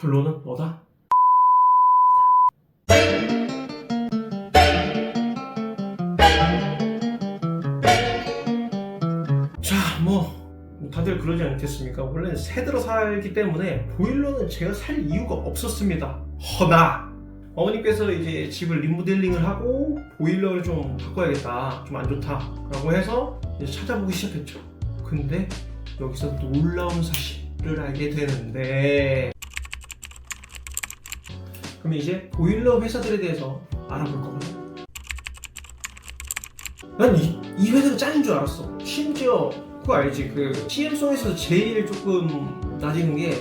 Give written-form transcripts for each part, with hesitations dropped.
결론은 뭐다? 자, 다들 그러지 않겠습니까? 원래는 새 들어 살기 때문에 보일러는 제가 살 이유가 없었습니다. 허나 어머니께서 이제 집을 리모델링을 하고 보일러를 좀 바꿔야겠다, 좀 안 좋다 라고 해서 이제 찾아보기 시작했죠. 근데 여기서 놀라운 사실을 알게 되는데, 그럼 이제 보일러 회사들에 대해서 알아볼 거거든. 난 이 회사가 짱인 줄 알았어. 심지어 그거 알지? 그 CM송에서 제일 조금 낮은 게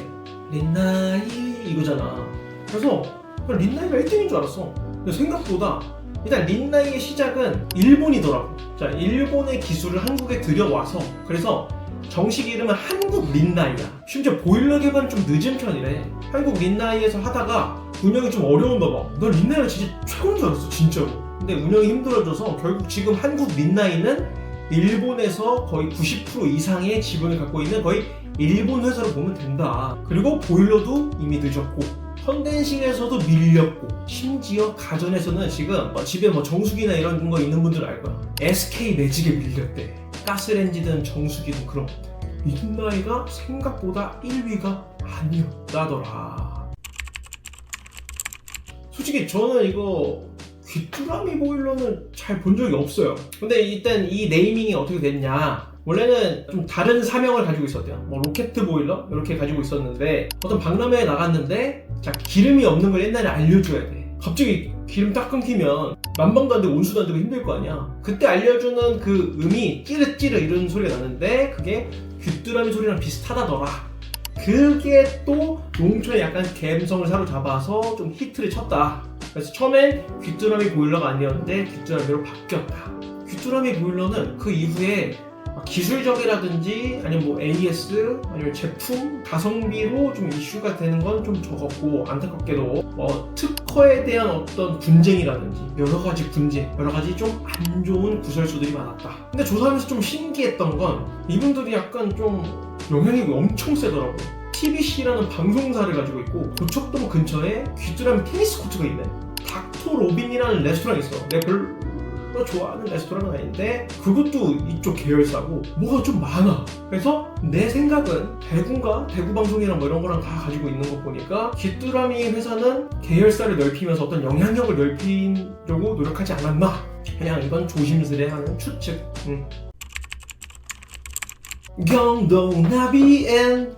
린나이 이거잖아. 그래서 린나이가 1등인 줄 알았어. 근데 생각보다 일단 린나이의 시작은 일본이더라고. 자, 일본의 기술을 한국에 들여와서, 그래서 정식 이름은 한국 린나이야. 심지어 보일러 개발은 좀 늦은 편이래. 한국 린나이에서 하다가 운영이 좀 어려운가 봐. 난 린나이가 진짜 최고인 줄 알았어, 진짜로. 근데 운영이 힘들어져서 결국 지금 한국 린나이는 일본에서 거의 90% 이상의 지분을 갖고 있는 거의 일본 회사로 보면 된다. 그리고 보일러도 이미 늦었고, 현대식에서도 밀렸고, 심지어 가전에서는 지금 집에 정수기나 이런 거 있는 분들 알 거야. SK 매직에 밀렸대. 가스레인지든 정수기든 그런 것. 린나이가 생각보다 1위가 아니었다더라. 솔직히 저는 이거 귀뚜라미 보일러는 잘 본 적이 없어요. 근데 일단 이 네이밍이 어떻게 됐냐, 원래는 좀 다른 사명을 가지고 있었대요. 로켓 보일러 이렇게 가지고 있었는데, 어떤 박람회에 나갔는데 자, 기름이 없는 걸 옛날에 알려줘야 돼. 갑자기 기름 딱 끊기면 난방도 안 되고 온수도 안 되고 힘들 거 아니야. 그때 알려주는 그 음이 찌르찌르 이런 소리가 나는데 그게 귀뚜라미 소리랑 비슷하다더라. 그게 또 농촌에 약간 감성을 사로잡아서 좀 히트를 쳤다. 그래서 처음엔 귀뚜라미 보일러가 아니었는데 귀뚜라미로 바뀌었다. 귀뚜라미 보일러는 그 이후에 기술적이라든지 아니면 AS 아니면 제품 가성비로 좀 이슈가 되는 건 좀 적었고, 안타깝게도 특허에 대한 어떤 분쟁이라든지 여러 가지 분쟁, 여러 가지 좀 안 좋은 구설수들이 많았다. 근데 조사하면서 좀 신기했던 건 이분들이 약간 좀 영향력이 엄청 세더라고요. TBC라는 방송사를 가지고 있고, 고척동 근처에 귀뚜라미 테니스 코트가 있네. 닥터 로빈이라는 레스토랑이 있어. 내가 별로 좋아하는 레스토랑은 아닌데 그것도 이쪽 계열사고, 뭐가 좀 많아. 그래서 내 생각은 대구인가? 대구방송이랑 이런 거랑 다 가지고 있는 거 보니까 귀뚜라미 회사는 계열사를 넓히면서 어떤 영향력을 넓히려고 노력하지 않았나? 그냥 이건 조심스레 하는 추측. 경동나비엔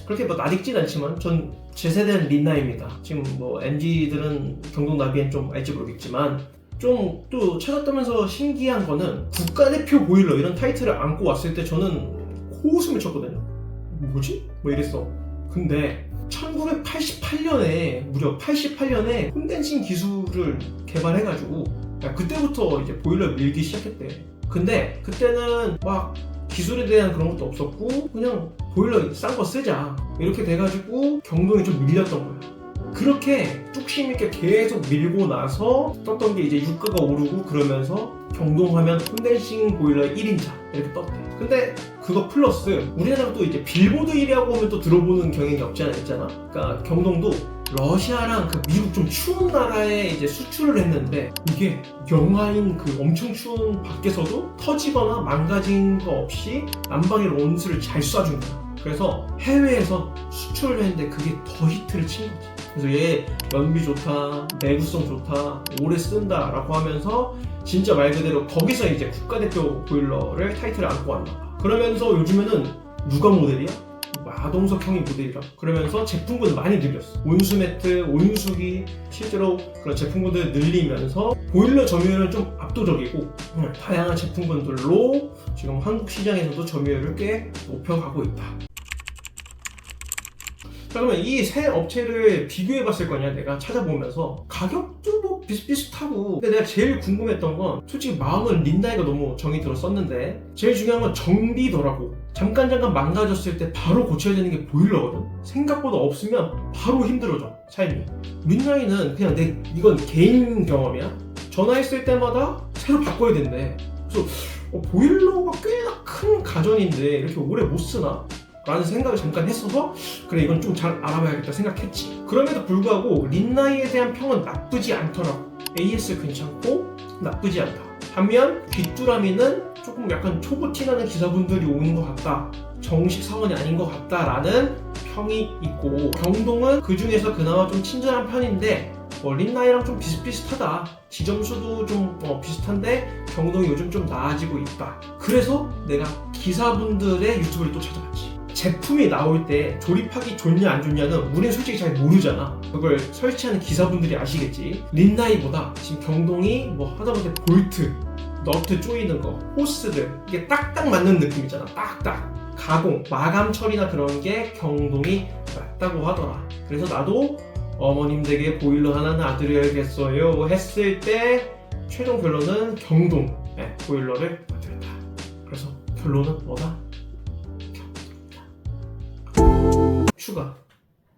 그렇게 낯익진 않지만 전 제 세대는 린나이입니다. 지금 MZ들은 경동나비엔 좀 알지 모르겠지만, 좀 또 찾았다면서 신기한 거는 국가대표 보일러 이런 타이틀을 안고 왔을 때 저는 코웃음을 쳤거든요. 뭐지? 이랬어. 근데 1988년에 무려 88년에 콘덴싱 기술을 개발해가지고 그때부터 이제 보일러 밀기 시작했대. 근데 그때는 기술에 대한 그런 것도 없었고 그냥 보일러 싼 거 쓰자 이렇게 돼가지고 경동이 좀 밀렸던 거야. 그렇게 뚝심 있게 계속 밀고 나서 떴던 게 이제 유가가 오르고, 그러면서 경동하면 콘덴싱 보일러 1인자 이렇게 떴대. 근데 그거 플러스 우리나라가 또 이제 빌보드 1위하고 하면 또 들어보는 경향이 없지 않아 있잖아. 그러니까 경동도 러시아랑 그 미국 좀 추운 나라에 이제 수출을 했는데, 이게 영하인 그 엄청 추운 밖에서도 터지거나 망가진 거 없이 난방의 온수를 잘 쏴준 거야. 그래서 해외에서 수출을 했는데 그게 더 히트를 친 거지. 그래서 얘 연비 좋다, 내구성 좋다, 오래 쓴다 라고 하면서 진짜 말 그대로 거기서 이제 국가대표 보일러를 타이틀을 안고 왔나. 그러면서 요즘에는 누가 모델이야? 마동석형이 모델이라. 그러면서 제품군을 많이 늘렸어. 온수매트, 온수기, 실제로 그런 제품군을 늘리면서 보일러 점유율은 좀 압도적이고, 다양한 제품군들로 지금 한국 시장에서도 점유율을 꽤 높여가고 있다. 자, 그러면 이 세 업체를 비교해 봤을 거냐, 내가 찾아보면서. 가격도 비슷비슷하고, 근데 내가 제일 궁금했던 건, 솔직히 마음은 린나이가 너무 정이 들었었는데 제일 중요한 건 정비더라고. 잠깐 망가졌을 때 바로 고쳐야 되는 게 보일러거든. 생각보다 없으면 바로 힘들어져, 삶이. 린나이는 그냥 이건 개인 경험이야. 전화했을 때마다 새로 바꿔야 된대. 그래서 보일러가 꽤나 큰 가전인데 이렇게 오래 못 쓰나? 라는 생각을 잠깐 했어서 그래 이건 좀 잘 알아봐야겠다 생각했지. 그럼에도 불구하고 린나이에 대한 평은 나쁘지 않더라고. AS 괜찮고 나쁘지 않다. 반면 귀뚜라미는 조금 약간 초보 티나는 기사분들이 오는 것 같다, 정식 사원이 아닌 것 같다라는 평이 있고, 경동은 그 중에서 그나마 좀 친절한 편인데 린나이랑 좀 비슷비슷하다, 지점수도 좀 비슷한데 경동이 요즘 좀 나아지고 있다. 그래서 내가 기사분들의 유튜브를 또 찾아봤지. 제품이 나올 때 조립하기 좋냐 안 좋냐는 우린 솔직히 잘 모르잖아. 그걸 설치하는 기사분들이 아시겠지. 린나이보다 지금 경동이 뭐 하다못해 볼트, 너트 조이는 거, 호스들 이게 딱딱 맞는 느낌이잖아. 딱딱 가공, 마감 처리나 그런 게 경동이 낫다고 하더라. 그래서 나도 어머님 댁에 보일러 하나 놔드려야겠어요 했을 때 최종 결론은 경동 보일러를 놔드렸다. 그래서 결론은 뭐다? 추가.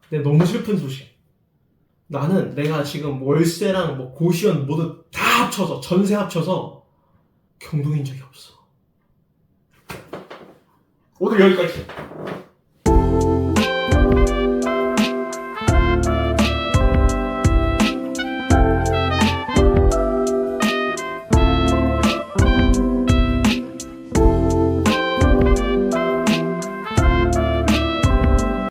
근데 너무 슬픈 소식. 나는 내가 지금 월세랑 뭐 고시원 모두 다 합쳐서, 전세 합쳐서 경동인 적이 없어. 오늘 여기까지.